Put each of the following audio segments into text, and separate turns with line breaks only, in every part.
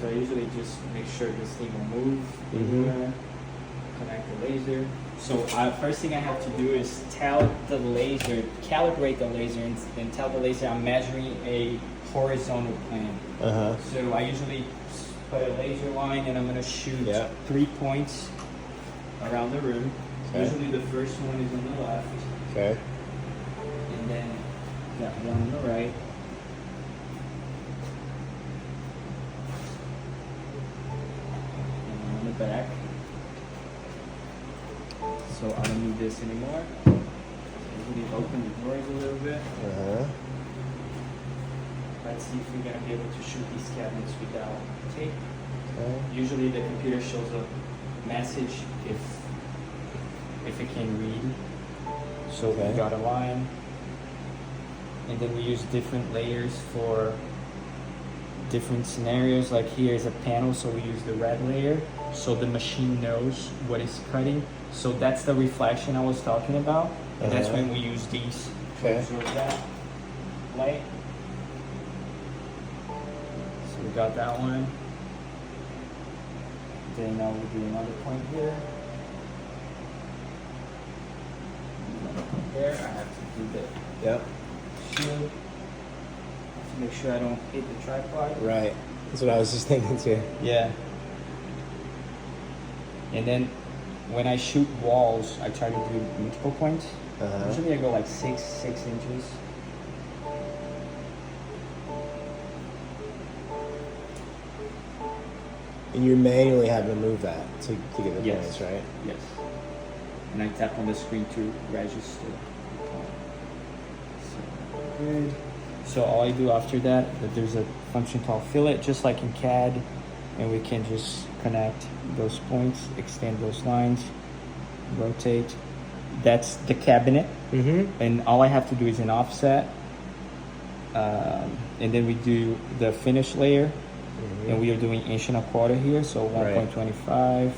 So I usually just make sure this thing will move. Connect the laser. So first thing I have to do is tell the laser, calibrate the laser, and tell the laser I'm measuring a horizontal plane. So I usually put a laser line and I'm going to shoot 3 points around the room. Usually the first one is on the left.
Okay.
And then that one on the right. And one on the back. So I don't need this anymore. Usually open the doors a little bit. Let's see if we're going to be able to shoot these cabinets without tape. Usually the computer shows a message if it can read. So we got a line. And then we use different layers for different scenarios. Like here is a panel, so we use the red layer so the machine knows what it's cutting. So that's the reflection I was talking about. And that's when we use these to absorb that light. So we got that one. Then now we'll do another point here. Another point there. I have to do the shield to make sure I don't hit the tripod.
Right. That's what I was just thinking too.
Yeah. And then when I shoot walls, I try to do multiple points. Usually I go like 6 inches.
And you manually have to move that to get the points, right?
Yes. And I tap on the screen to register the point. So good. So all I do after that, there's a function called fillet, just like in CAD, and we can just connect those points, extend those lines, rotate. That's the cabinet, and all I have to do is an offset, and then we do the finish layer, and we are doing 1.25 inches here, so 1.25.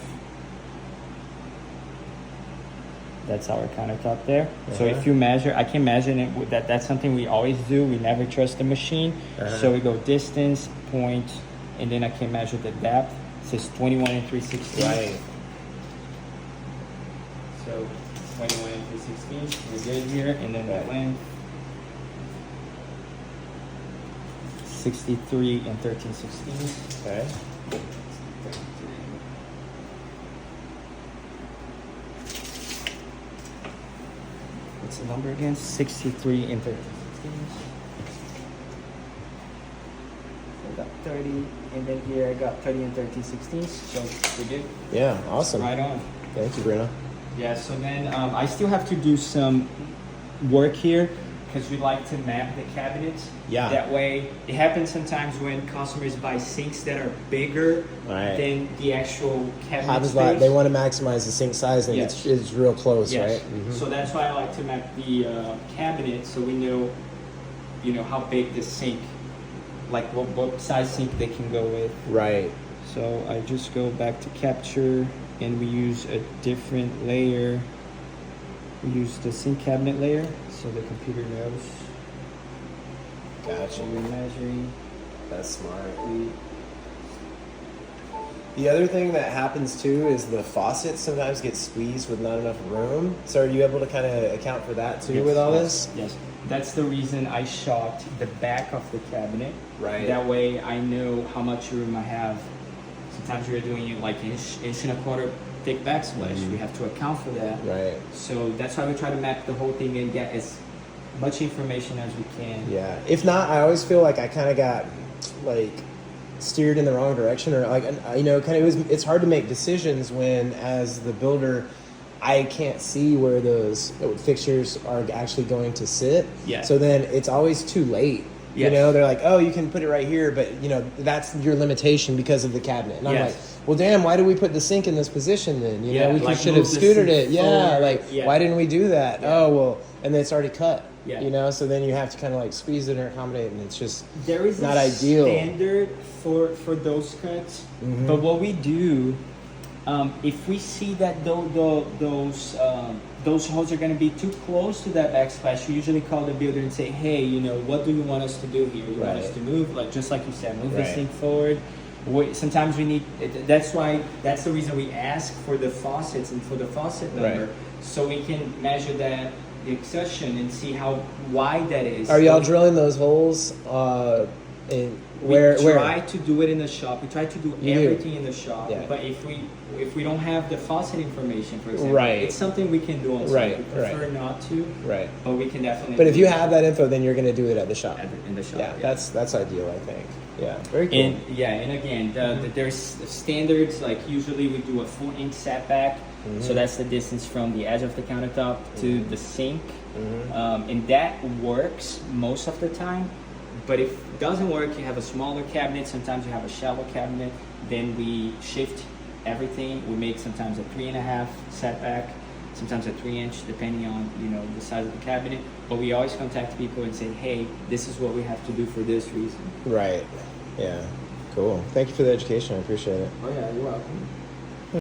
That's our countertop there. So if you measure, I can measure it. That's something we always do. We never trust the machine. So we go distance, point, and then I can measure the depth. It says 21 3/16.
Right.
So 21 3/16. We're good here, and then the length 63 13/16.
Okay.
What's the number again? 63 13/16. I got 30, and then here I got 30 13/16. So we're good.
Yeah, awesome.
Right on.
Thank you, Bruno.
Yeah, so then I still have to do some work here because we like to map the cabinets.
Yeah.
That way, it happens sometimes when customers buy sinks that are bigger than the actual cabinet space.
They want to maximize the sink size, and it's real close, right?
So that's why I like to map the cabinet so we know, how big the sink, like what size sink they can go with.
Right.
So I just go back to capture, and we use a different layer. We use the sink cabinet layer so the computer knows.
Gotcha.
We're measuring.
That's smart. The other thing that happens too is the faucets sometimes get squeezed with not enough room. So are you able to kind of account for that too with all this?
Yes. That's the reason I shot the back of the cabinet.
Right.
That way I know how much room I have. Sometimes you're doing like 1.25 thick backsplash. We have to account for that.
Right.
So that's why we try to map the whole thing and get as much information as we can.
Yeah. If not, I always feel like I kind of got like steered in the wrong direction, or like, it's hard to make decisions when, as the builder, I can't see where those fixtures are actually going to sit.
Yeah.
So then it's always too late.
Yes.
They're like, oh, you can put it right here, but that's your limitation because of the cabinet. And I'm like, well, damn, why did we put the sink in this position then? We
like
should have scootered it.
Forward.
Why didn't we do that? Yeah. Oh, well, and then it's already cut.
Yeah.
So then you have to kind of like squeeze it or accommodate, and it's just
there is
not
a
ideal
standard for those cuts. But what we do, if we see that those holes are going to be too close to that backsplash, we usually call the builder and say, hey, what do you want us to do here? You want us to move, just like you said, move the sink forward. Sometimes we need. That's the reason we ask for the faucets and for the faucet number,
Right.
so we can measure that the exhaustion and see how wide that is.
Are y'all drilling those holes?
We try to do it in the shop. We try to do everything in the shop.
Yeah.
But if we don't have the faucet information, for example,
Right.
it's something we can do on site.
Right,
We prefer not to,
Right.
but we can definitely.
But if
do
you
it
have that info, then you're going to do it at the shop.
in the shop,
Yeah, that's ideal, I think. Yeah, very cool.
And again, there's standards, like usually we do a 4-inch setback, so that's the distance from the edge of the countertop to the sink, and that works most of the time. But if it doesn't work, you have a smaller cabinet, sometimes you have a shallow cabinet, then we shift everything. We make sometimes a 3.5 setback, sometimes a 3-inch, depending on the size of the cabinet. But we always contact people and say, hey, this is what we have to do for this reason.
Right. Yeah. Cool. Thank you for the education. I appreciate it.
Oh yeah, you're welcome.